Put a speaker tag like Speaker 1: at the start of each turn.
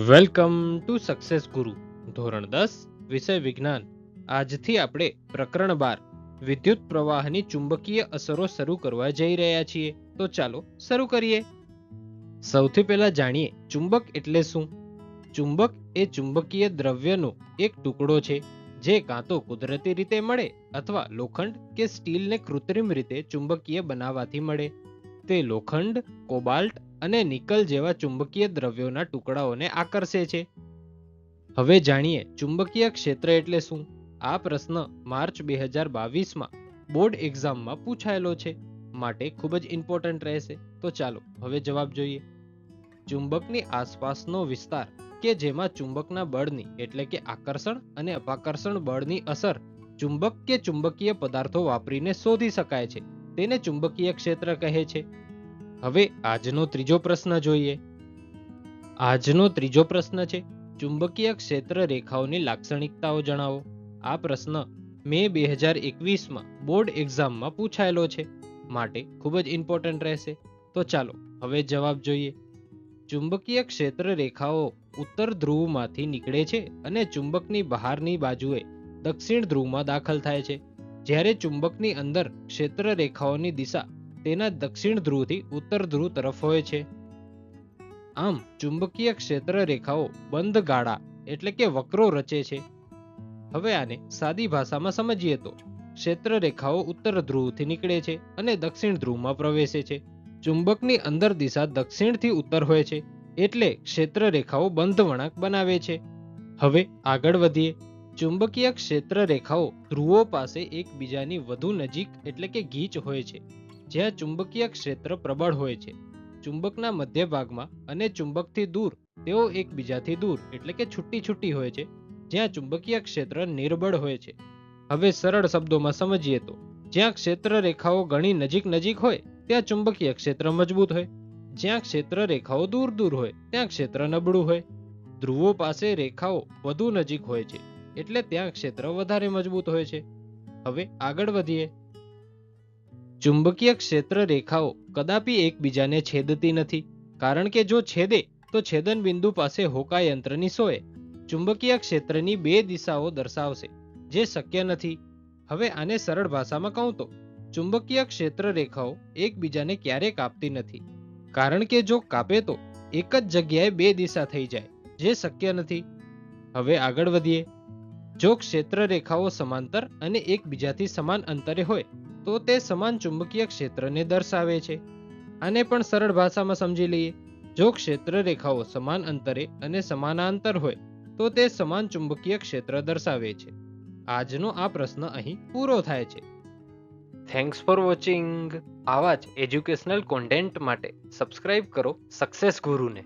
Speaker 1: Welcome to success ગુરુ ધોરણ 10 વિષય વિજ્ઞાન. આજથી આપણે પ્રકરણ 12 વિદ્યુત પ્રવાહની ચુંબકીય અસરો શરૂ કરવા જઈ રહ્યા છીએ. તો ચાલો શરૂ કરીએ. સૌથી પહેલા જાણીએ ચુંબક એટલે શું. ચુંબક એ ચુંબકીય દ્રવ્યનો એક ટુકડો છે જે કાં તો કુદરતી રીતે મળે અથવા લોખંડ કે સ્ટીલને કૃત્રિમ રીતે ચુંબકીય બનાવવાથી મળે. તે લોખંડ, કોબાલ્ટ અને નિકલ જેવા ચુંબકીય દ્રવ્યોના ટુકડાઓને આકર્ષે છે. હવે જાણીએ ચુંબકીય ક્ષેત્ર એટલે શું. આ પ્રશ્ન માર્ચ 2022માં બોર્ડ એક્ઝામમાં પૂછાયેલો છે, માટે ખૂબ જ ઇમ્પોર્ટન્ટ રહેશે. તો ચાલો હવે જવાબ જોઈએ. ચુંબકની આસપાસનો વિસ્તાર કે જેમાં ચુંબકના બળની એટલે કે આકર્ષણ અને અપાકર્ષણ બળની અસર ચુંબક કે ચુંબકીય પદાર્થો વાપરીને શોધી શકાય છે, તેને ચુંબકીય ક્ષેત્ર કહે છે. હવે આજનો ત્રીજો પ્રશ્ન જોઈએ. આજનો ત્રીજો પ્રશ્ન છે ચુંબકીય ક્ષેત્ર રેખાઓની લાક્ષણિકતાઓ જણાવો. આ પ્રશ્ન મે 2021માં બોર્ડ એક્ઝામમાં પૂછાયેલો છે, માટે ખૂબ જ ઇમ્પોર્ટન્ટ રહેશે. તો ચાલો હવે જવાબ જોઈએ. ચુંબકીય ક્ષેત્ર રેખાઓ ઉત્તર ધ્રુવમાંથી નીકળે છે અને ચુંબકની બહારની બાજુએ દક્ષિણ ધ્રુવમાં દાખલ થાય છે. જ્યારે ચુંબકની અંદર ક્ષેત્ર રેખાઓની દિશા તેના દક્ષિણ ધ્રુવથી ઉત્તર ધ્રુવ તરફ હોય છે. આમ ચુંબકીય ક્ષેત્ર રેખાઓ બંધ ગાળા એટલે કે વક્રો રચે છે. હવે આને સાદી ભાષામાં સમજીએ તો ક્ષેત્ર રેખાઓ ઉત્તર ધ્રુવથી નીકળે છે અને દક્ષિણ ધ્રુવમાં પ્રવેશે છે. ચુંબકની અંદર દિશા દક્ષિણથી ઉત્તર હોય છે, એટલે ક્ષેત્ર રેખાઓ બંધ વળાંક બનાવે છે. હવે આગળ વધીએ. ચુંબકીય ક્ષેત્ર રેખાઓ ધ્રુવો પાસે એકબીજાની વધુ નજીક એટલે કે ગીચ હોય છે, જ્યાં ચુંબકીય ક્ષેત્ર પ્રબળ હોય છે. ચુંબકના મધ્ય ભાગમાં અને ચુંબકથી દૂર તેઓ એકબીજાથી દૂર એટલે કે છૂટી છૂટી હોય છે, જ્યાં ચુંબકીય ક્ષેત્ર નિર્બળ હોય છે. હવે સરળ શબ્દોમાં સમજીએ તો જ્યાં ક્ષેત્ર રેખાઓ ઘણી નજીક નજીક હોય ત્યાં ચુંબકીય ક્ષેત્ર મજબૂત હોય, જ્યાં ક્ષેત્ર રેખાઓ દૂર દૂર હોય ત્યાં ક્ષેત્ર નબળું હોય. ધ્રુવો પાસે રેખાઓ વધુ નજીક હોય છે, એટલે ત્યાં ક્ષેત્ર વધારે મજબૂત હોય છે. હવે આગળ વધીએ. ચુંબકીય ક્ષેત્ર રેખાઓ કદાપી એકબીજાને છેદતી નથી, કારણ કે જો છેદે તો છેદન બિંદુ પાસે હોકા યંત્રની સોય ચુંબકીય ક્ષેત્રની બે દિશાઓ દર્શાવશે, જે શક્ય નથી. હવે આને સરળ ભાષામાં કહું તો ચુંબકીય ક્ષેત્ર રેખાઓ એકબીજાને ક્યારેય કાપતી નથી, કારણ કે જો કાપે તો એક જ જગ્યાએ બે દિશા થઈ જાય, જે શક્ય નથી. હવે આગળ વધીએ. જો ક્ષેત્ર રેખાઓ સમાંતર અને એકબીજાથી સમાન અંતરે હોય તો તે સમાન ચુંબકીય ક્ષેત્રને દર્શાવે છે. આને પણ સરળ ભાષામાં સમજી લઈએ. જો ક્ષેત્ર રેખાઓ સમાન અંતરે અને સમાનાંતર હોય તો તે સમાન ચુંબકીય ક્ષેત્ર દર્શાવે છે. આજનો આ પ્રશ્ન અહીં પૂરો થાય છે. Thanks for watching. આવા જ એજ્યુકેશનલ કોન્ટેન્ટ માટે સબસ્ક્રાઇબ કરો સક્સેસ ગુરુને.